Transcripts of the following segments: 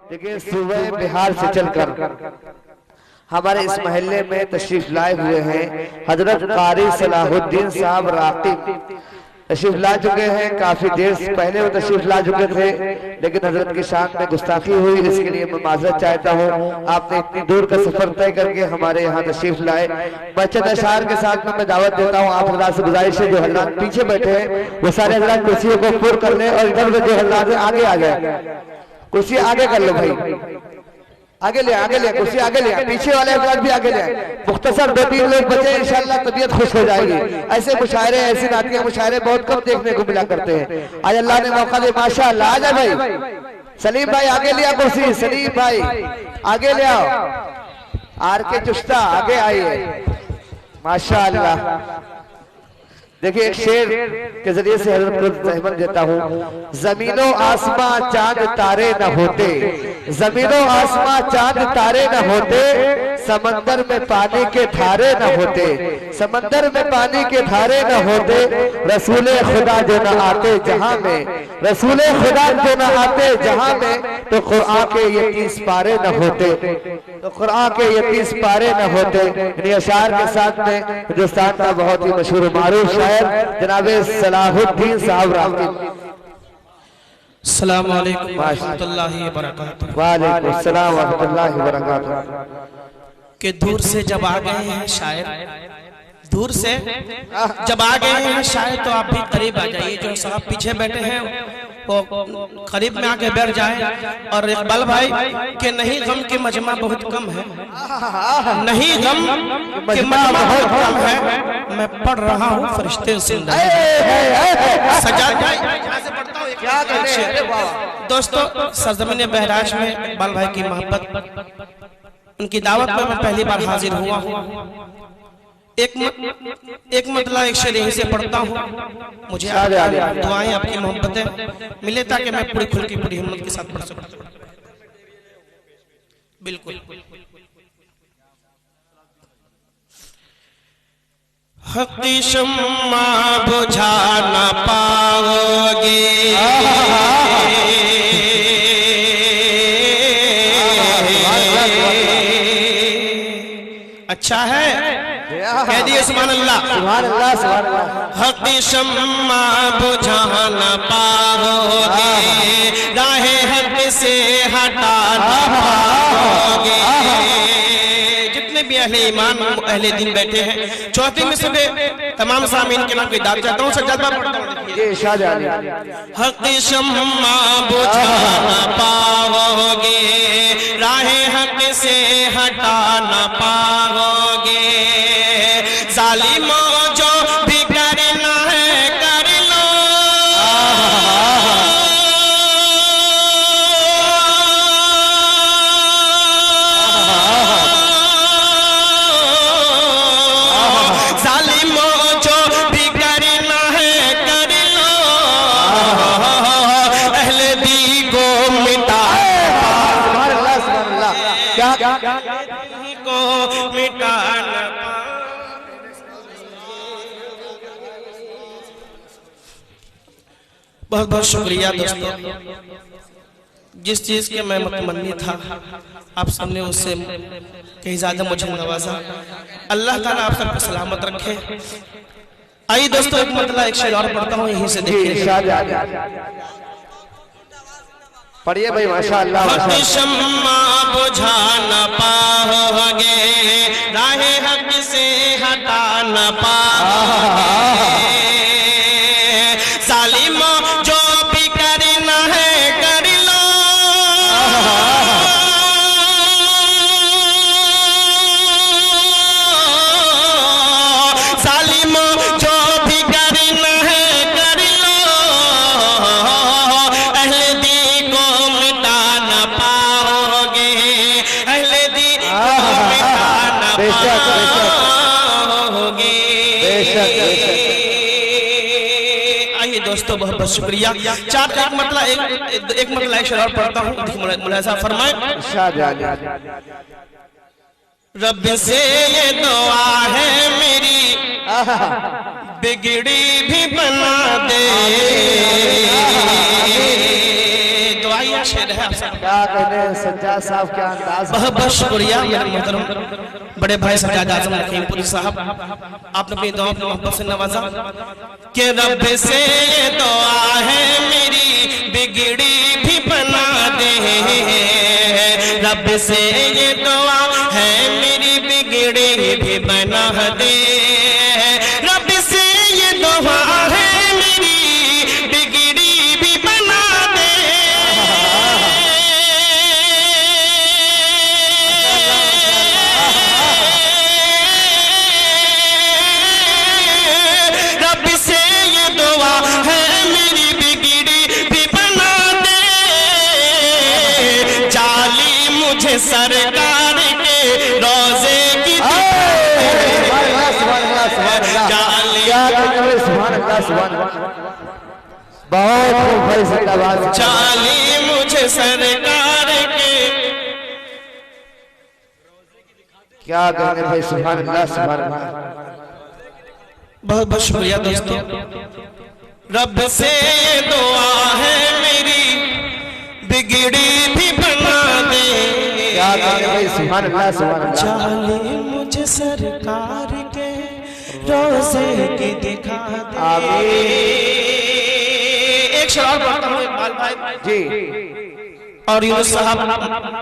देखिए सुबह बिहार से चलकर हमारे इस महल्ले में तशरीफ लाए हुए हैं हजरत कारी सलाहुद्दीन साहब राकिब तशरीफ ला चुके हैं। काफी देर से पहले वो तशरीफ ला चुके थे, लेकिन हजरत की शान में गुस्ताखी हुई, इसके लिए मैं माजरत चाहता हूँ। आपने इतनी दूर का सफर तय करके हमारे यहाँ तशरीफ लाए। बचत अशार के साथ में मैं दावत देता हूँ। आप हजरात से गुजारिश है जो हजरात पीछे बैठे हैं वो सारे हजरात कुर्सियों को पुर कर ले और इधर जो हजरात आगे आ गए कुर्सी आगे कर लो भाई, आगे ले कुर्सी आगे ले, पीछे वाले हजरात भी आगे ले। मुख्तसर 2-3 लोग बचे, इंशाल्लाह तबीयत खुश हो जाएगी। ऐसे मुशायरे ऐसी नातिया मुशायरे बहुत कम देखने को मिला करते हैं। आज अल्लाह ने मौका दिया, माशाअल्लाह। आ जा भाई, सलीम भाई आगे लिया कुर्सी, सलीम भाई आगे ले आओ। आर के चुश्ता आगे आइए, माशाअल्लाह। देखिए एक शेर के जरिए से हजरत को रहमत देता हूँ। जमीनों आसमां चांद तारे न होते, जमीनों आसमां चांद तारे न होते, समंदर में पानी के धारे न होते, समंदर में पानी के धारे न होते, रसूले खुदा जो न आते जहां में, रसूले खुदा जो न आते जहां में, तो कुरान के ये 30 पारे न होते, तो कुरान के ये 30 पारे न होते। इन अशार के साथ में हिंदुस्तान का बहुत ही मशहूर मारूफ शायर जनाबे सलाहुद्दीन साहब राकिब। अस्सलाम वालेकुम व रहमतुल्लाहि व बरकातुहू। वालेकुम अस्सलाम व रहमतुल्लाहि व बरकातुहू। के दूर से जब आ गए हैं शायर, दूर से जब आ गए हैं शायर, तो आप भी करीब आ जाइए। जो साहब पीछे बैठे हैं वो करीब में आके बैठ जाए। और इकबाल भाई के नहीं गम के मजमा बहुत कम है, नहीं गम के मजमा बहुत कम है, मैं पढ़ रहा हूँ फरिश्ते सुंदर। सजाद भाई क्या दोस्तों, सरजमीन बहराइच में इकबाल भाई की मोहब्बत, उनकी दावत में मैं पहली बार हाजिर हुआ हूँ। एक मतलब एक शेर यहीं से पढ़ता हूँ। मुझे दुआएं आपकी मोहब्बतें मिले ताकि मैं पूरी खुल की पूरी हिम्मत के साथ पढ़ सकूं। बिल्कुल हक़ी शम्मा बुझा न पाओगे, अच्छा है कह दिए सुभान अल्लाह, सुभान अल्लाह, सुभान अल्लाह। हक़ी शम्मा बुझा न पाओगे, राहे हक़ से हटा न पाओगे। जितने भी अहले ईमान अहले दिन बैठे हैं, चौथी में से तमाम सामीन के नाम की दाद चाहता हूँ। सज्जाद बाप हक़ी शम्मा बुझा न पाओगे, राहे हक़ से हटा न पाओगे, जालिमों जो भी करना है कर लो, जालिमों जो भी करना है कर लो, अहले दी को मिटा को मिटाना। बहुत बहुत शुक्रिया दोस्तों। जिस चीज के मैं मुतमन्नी था आप सबने उससे कहीं ज्यादा मुझे नवाजा। अल्लाह ताला आप सबको सलामत रखे। आइए दोस्तों एक मतलब एक शेर और पढ़ता हूँ, यहीं से देखिए। पढ़िए भाई माशाअल्लाह। हक़ शम्मा बुझा न पाओगे, राहे हक़ से हटा न पाओगे, जालिमों जो भी करना है कर लो, जालिमों जो भी करना है कर लो, अहले दी को मिटा न पाओगे, अहले दी को मिटा न पाओगे। आइए दोस्तों बहुत बहुत शुक्रिया। चार एक मतलब एक शेर और पढ़ता हूँ, मुलाजा फरमाए। रब से ये दुआ है मेरी, बिगड़ी भी बना दे। दुआ शेर है क्या कहने सज्जाद साहब, क्या अंदाज। बहुत बहुत शुक्रिया मेरे मोहतरम बड़े भाई सज्जाद आजम लखीमपुरी साहब, आपने अपनी दुआ अपनी मोहब्बत से नवाजा। कि रब से दुआ है मेरी बिगड़ी भी बना दे, रब से ये दुआ है मेरी बिगड़ी भी बना दे, रब से ये दुआ है मेरी बिगड़ी भी बना दे। रब से ये दुआ है मेरी बिगड़ी भी बना दे, जाली मुझे सरकार के रोजे की बहुत चाली मुझे सरकार के, क्या कहने भाई, सुभान अल्लाह सुभान अल्लाह। बहुत बहुत शुक्रिया दोस्तों। रब से दुआ है मेरी बिगड़ी भी बना दे, क्या कहने भाई, सुभान अल्लाह सुभान अल्लाह। चाली मुझे सरकार के रोजे की दिखा दे। आमीन। एक शेर और पढ़ता हूँ इकबाल भाई जी और यूनुस साहब,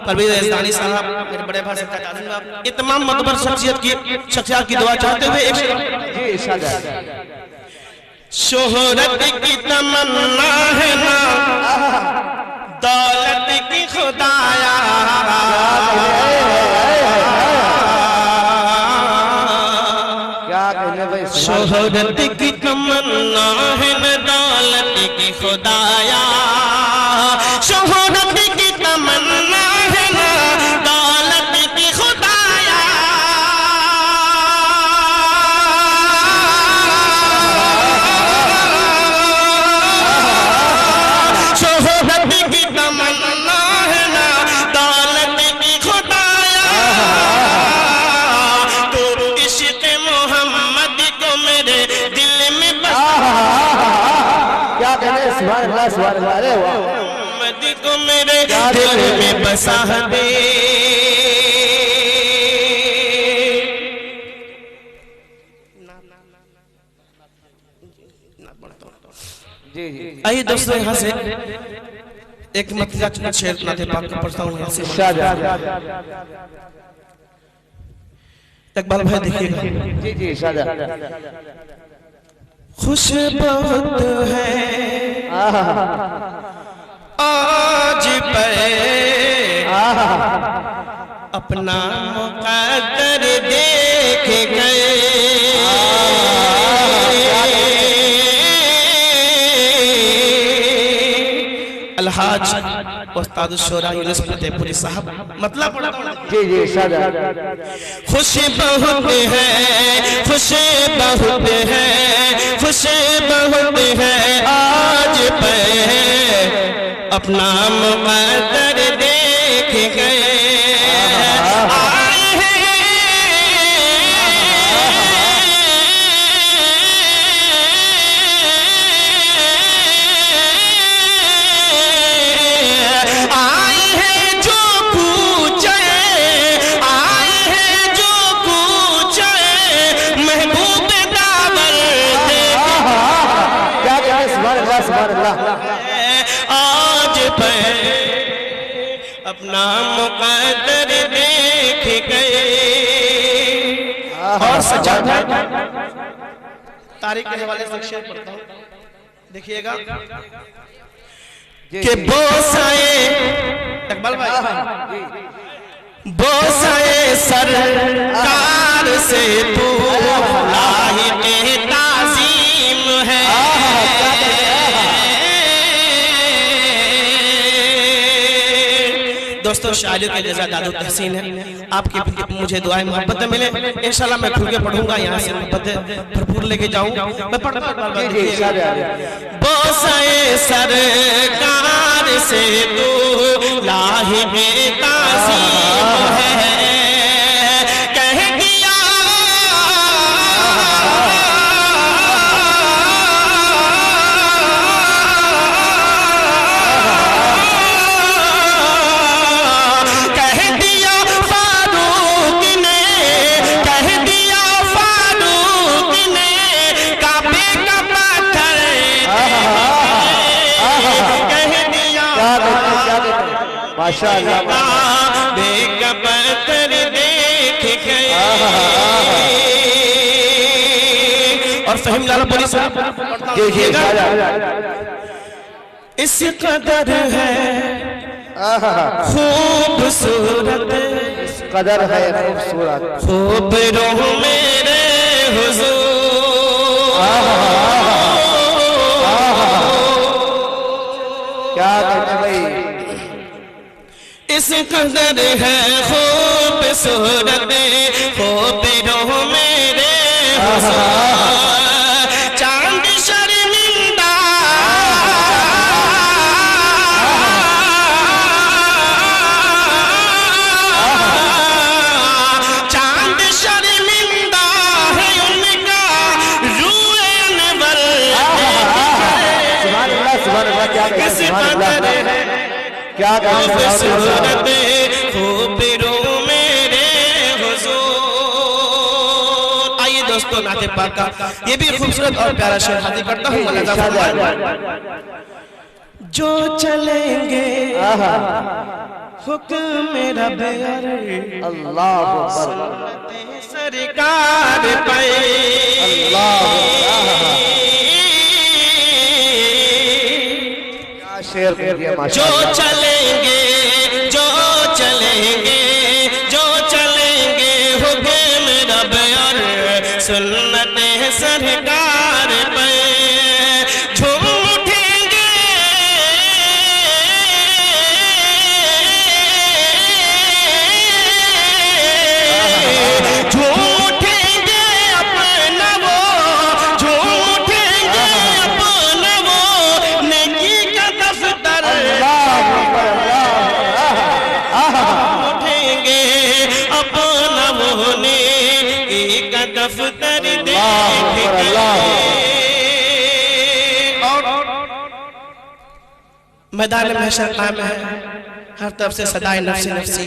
परवेज रज़दानी साहब, मेरे बड़े भाई सज्जाद आज़म साहब, ये तमाम मतबर शख्सियत की दुआ चाहते हुए एक जी इरशाद। शोहरत की तमन्ना है ना दौलत की खुदाया, क्या कहने भाई, शोहरत की तमन्ना है न दौलत की खुदाया, शोहरत की तमन्ना है न दौलत की खुदाया, शोहरत की तमन्ना है न दौलत की खुदाया, तो इश्क़ मोहम्मद को मेरे दिल में क्या कहने, सुभान अल्लाह सुभान अल्लाह। अरे वाह, मोहम्मद को मेरे दिल में बसा दे। जी जी आइए दोस्तों यहाँ से एक मतलब शेर नाते पाक का पढ़ता हूँ यहाँ से। इरशाद। इकबाल भाई देखिएगा। जी जी इरशाद। खुश बहुत है आज पे अपना मुक़द्दर देख गए, अलहाज उस्ताद शोरा यूनुस फतेहपुरी साहब, मतलब जी जी इरशाद। खुश बहुत है, खुश बहुत है, खुश बहुत है आज पे अपना मुक़द्दर देख गए, आए हैं आए हैं जो पूछे, आए हैं जो पूछे महबूब दावर दे, क्या कहने, सुभान अल्लाह सुभान अल्लाह। आज पे अपना मुक़द्दर देख गए। और सज्जाद तारीख के हवाले से शेर पढ़ता हूँ, देखिएगा कि बोसाए इकबाल भाई, बोसाए सरकार से तू लाहिक़े ताज़ीम है, दोस्तों शायरी के जज़ा दादो तहसीन है। आपकी मुझे दुआएं मोहब्बत मिले, इंशाल्लाह मैं खुल के पढ़ूंगा, यहाँ से मोहब्बत भरपूर लेके जाऊं। मैं पढ़ता हूं। बोसाए सरकार से तू लाहिक़े ताज़ीम है, कह दिया माशाअल्लाह बेकबर देख गए। और फहीम लाला बोली साहब देखिएगा, इस कदर है खूबसूरत, इस कदर है खूबसूरत, खूब रूह मेरे हुजूर। क्या कहते भाई, इस कदर है खूबसूरत, खूब रूह मेरे हुजूर। चांद शर्मिंदा चांद शर्मिंदा है उनका रूए अनवर। सुभान अल्लाह, सुभान अल्लाह, क्या कहते हैं, सुभान अल्लाह, क्या कहते हैं, खूबसूरत खूब रूह मेरे हुजूर। आइए दोस्तों, नाते पाक का ये भी खूबसूरत और प्यारा शेर हाजिर करता हूँ। जो चलेंगे हुक्म मेरा बेअर, अल्लाह अकबर, सरकार पे क्या शेर कह दिया जो माशाअल्लाह। चलेंगे जो चलेंगे जो चलेंगे हुक्म मेरा बेअर, सुन्नत सरकार पे झूम उठेंगे। झूम उठेंगे अपना वो, झूम उठेंगे अपना वो नेकी का दफ्तर। उठेंगे अपना वो नेकी का दफ्तर देख के। और मैदान महशर कायम है, हर तरफ से सदाए नफ्सी नफ्सी,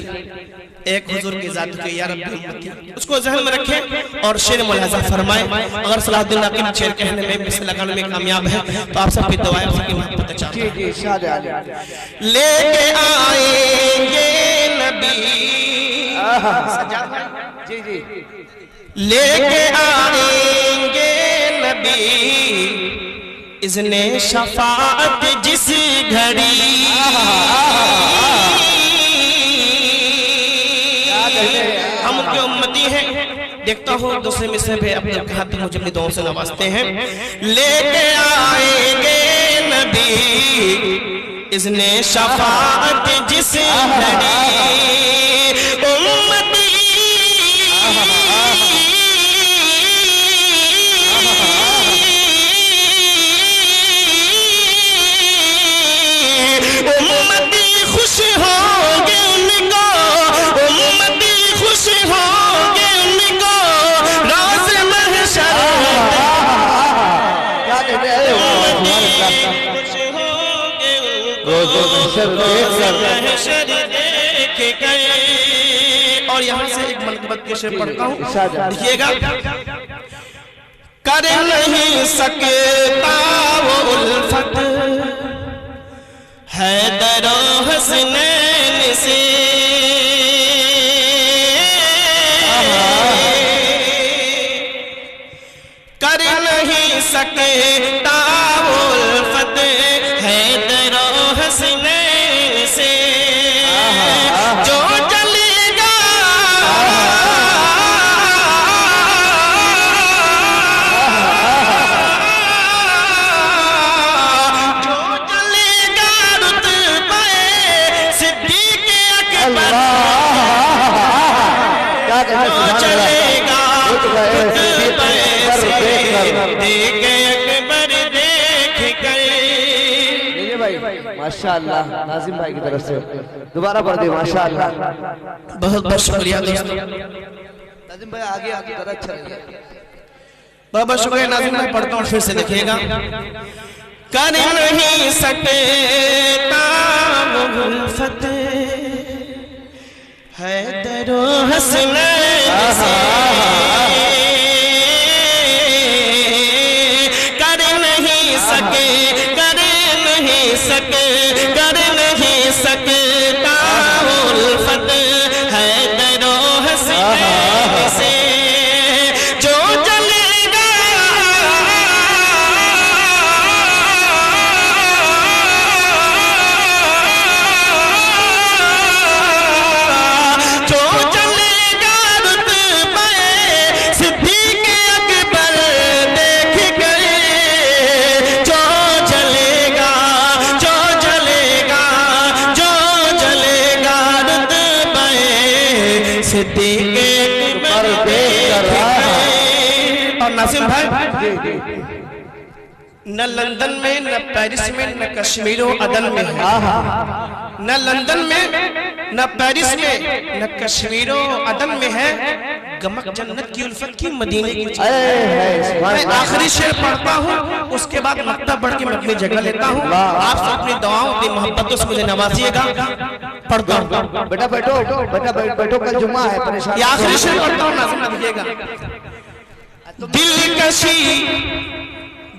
एक हुजूर की जात की या रब्बी उम्मती, उसको ज़हन में रखें और शेर मुलाज़ा फरमाएं। अगर सलाहुद्दीन नकीब शेर कहने में मिसल लगाने में कामयाब है तो आप सब की दुआएं उसकी मोहब्बत चाहते जी जी, इरशाद है। लेके आएंगे नबी, जी जी, लेके आएंगे नबी, इज़्ने शफाअत जिस घड़ी। हम उनके उम्मती हैं। देखता हूँ दूसरे मिसरे पे अपने हाथ पे मुझे अपनी दुआओं से नवाजते हैं। लेके आएंगे नबी, इज़्ने शफाअत जिस घड़ी, उम्मती उम्मती खुश होंगे उनको, उम्मती खुश होंगे उनको रोज़ महशर। क्या कहते हैं, खुश होंगे उनको रोज़ महशर महशर देख गए। और यहाँ से एक मनक़बत के शेर पढ़ता हूँ, देखिएगा। कर नहीं सकता वो उल्फत हैदर हसनैन से, कर नहीं सकता वो उल्फत हैदर हसनैन से। जो चलेगा माशाअल्लाह, नाजिम भाई की तरफ से दोबारा पढ़ दे। माशाअल्लाह, बहुत बहुत शुक्रिया दोस्तों। नाजिम भाई आगे आगे ज़रा अच्छा लगे। बहुत बहुत शुक्रिया नाजिम भाई, पढ़ता हूँ फिर से देखिएगा। कर नहीं सकता वो उल्फत हैदर हसनैन से, कर नहीं सके, कर नहीं सके, कर नहीं सकता न लंदन में, न पेरिस में, न कश्मीर अदन में है। न लंदन में, न पेरिस में, न कश्मीर अदन में है गमक जन्नत की उल्फत की मदीने की। मैं आखिरी शेर पढ़ता हूँ, उसके बाद मक्ता बढ़ के मैं अपनी जगह लेता हूँ। आप सब अपनी दुआओं की मोहब्बतों से मुझे नवाजिएगा। पढ़ता हूँ। बेटा बैठो, बेटा बैठो, कल जुम्मा है, परेशान। ये आखिरी शेर पढ़ता हूँ, नाज़िम दीजिएगा।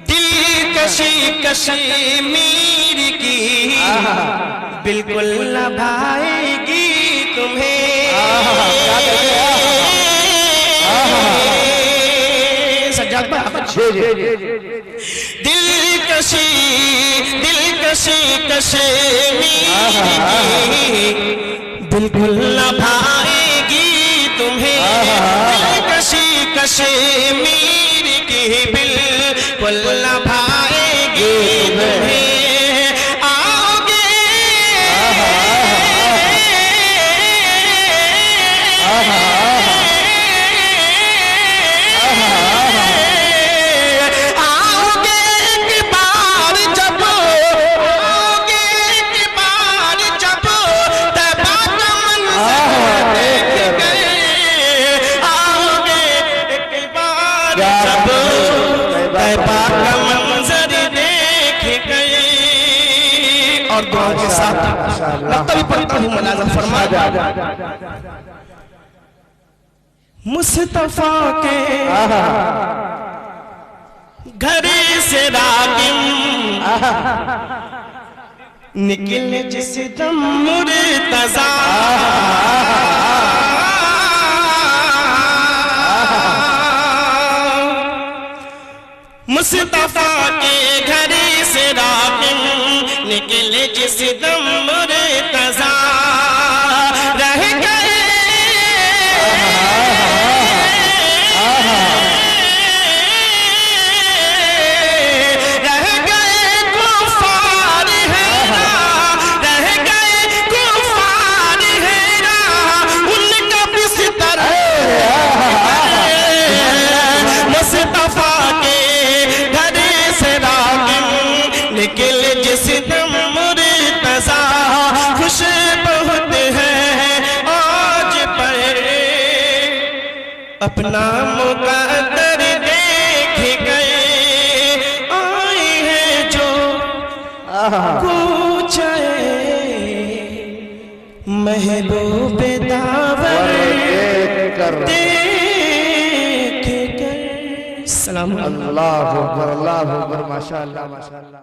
दिलकशी कश्मीर की बिल्कुल न भाएगी तुम्हें। सज्जाद दिलकशी कश्मीर बिल्कुल न भाएगी तुम्हें। दिलकशी कश्मीर की बिल्कुल न भाएगी तुम्हें। आओगे एक बार जब, आओगे एक बार जब तैबा का मंज़र देख गए। आओगे एक बार जब तैबा का मंज़र देख गए। और दुआ के साथ लगता भी पढ़ता हूँ, मुलाज़ा फरमा। मुस्तफा के घर से रागिम निकले जिस दम मुर्तज़ा। मुस्तफा के घर से रागिम निकले जिस दम मुर्तज़ा। रह गए अपना मुक़द्दर देख गए। आए हैं जो पूछे महबूब दावर देख कर। सलाम। अल्लाह अकबर, अल्लाह अकबर, माशाअल्लाह, माशाअल्लाह।